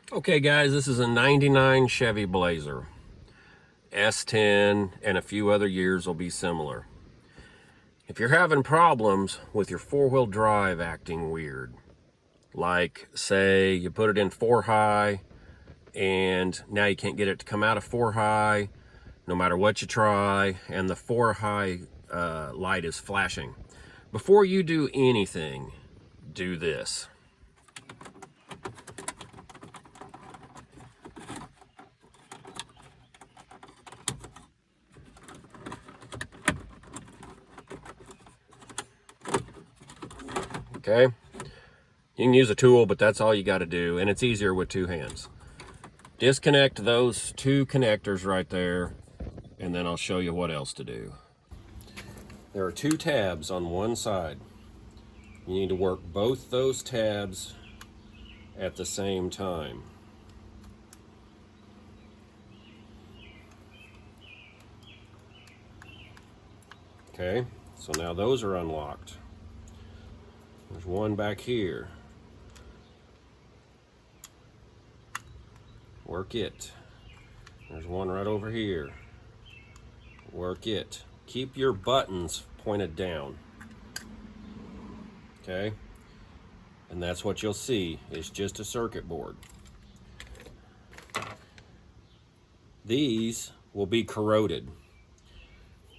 Okay guys, this is a 99 Chevy Blazer. S-10 and a few other years will be similar. If you're having problems with your four-wheel drive acting weird, like say you put it in 4 high and now you can't get it to come out of 4 high no matter what you try, and the 4 high light is flashing. Before you do anything, do this. Okay, you can use a tool, but that's all you got to do, and it's easier with 2 hands. Disconnect those 2 connectors right there, and then I'll show you what else to do. There are 2 tabs on one side. You need to work both those tabs at the same time. Okay, so now those are unlocked. There's one back here. Work it. There's one right over here. Work it. Keep your buttons pointed down. Okay? And that's what you'll see, is just a circuit board. These will be corroded.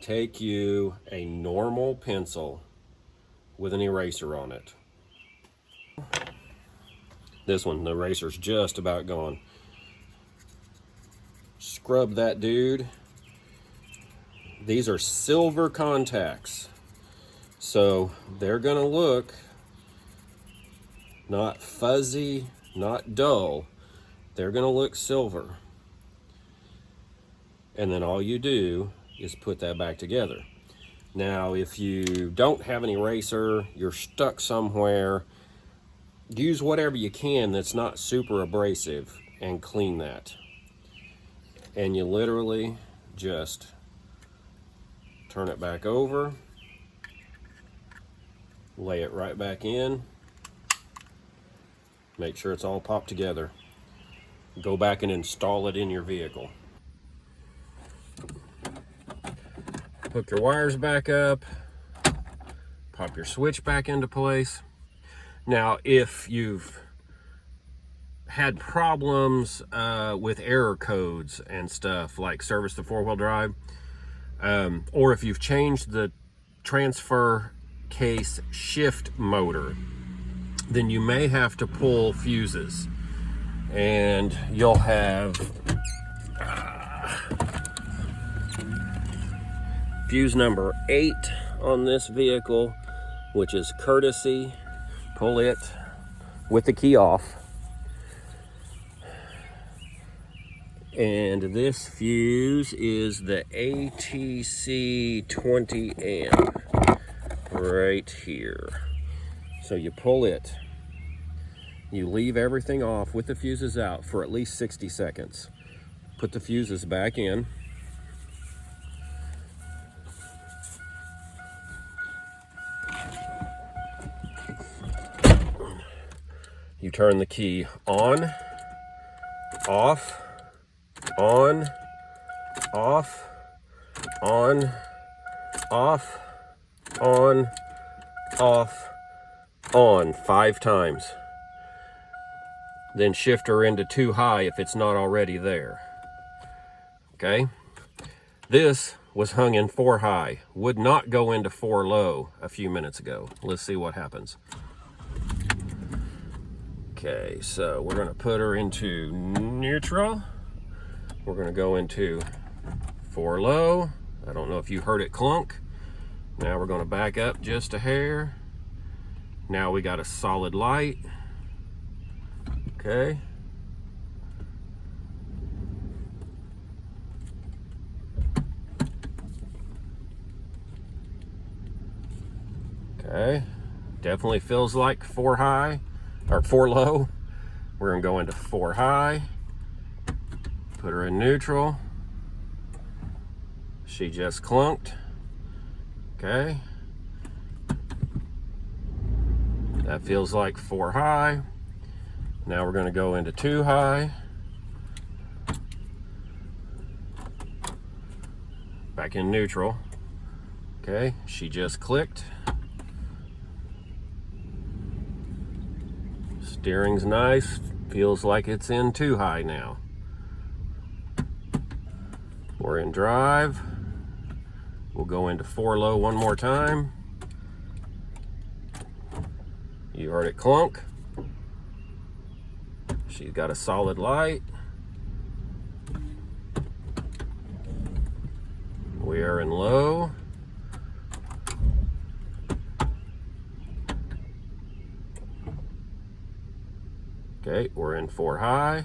Take you a normal pencil with an eraser on it. This one, the eraser's just about gone. Scrub that dude. These are silver contacts, so they're gonna look not fuzzy, not dull. They're gonna look silver. And then all you do is put that back together. Now, if you don't have an eraser, you're stuck somewhere, use whatever you can that's not super abrasive and clean that. And you literally just turn it back over, lay it right back in, make sure it's all popped together. Go back and install it in your vehicle. Hook your wires back up, pop your switch back into place. Now, if you've had problems with error codes and stuff like service to 4-wheel drive, or if you've changed the transfer case shift motor, then you may have to pull fuses, and you'll have fuse number 8 on this vehicle, which is courtesy. Pull it with the key off. And this fuse is the ATC 20 amp right here. So you pull it, you leave everything off with the fuses out for at least 60 seconds. Put the fuses back in. You turn the key on, off, on, off, on, off, on, off, on 5 times. Then shift her into 2 high if it's not already there. Okay? This was hung in 4 high. Would not go into 4 low a few minutes ago. Let's see what happens. Okay, so we're gonna put her into neutral. We're gonna go into 4 low. I don't know if you heard it clunk. Now we're gonna back up just a hair. Now we got a solid light. Okay. Okay, definitely feels like 4 high. Or 4 low. We're gonna go into 4 high. Put her in neutral. She just clunked. Okay. That feels like 4 high. Now we're going to go into 2 high. Back in neutral. Okay, she just clicked. Steering's nice. Feels like it's in 2 high now. We're in drive. We'll go into 4 low one more time. You heard it clunk. She's got a solid light. We are in low. Okay, we're in 4 high.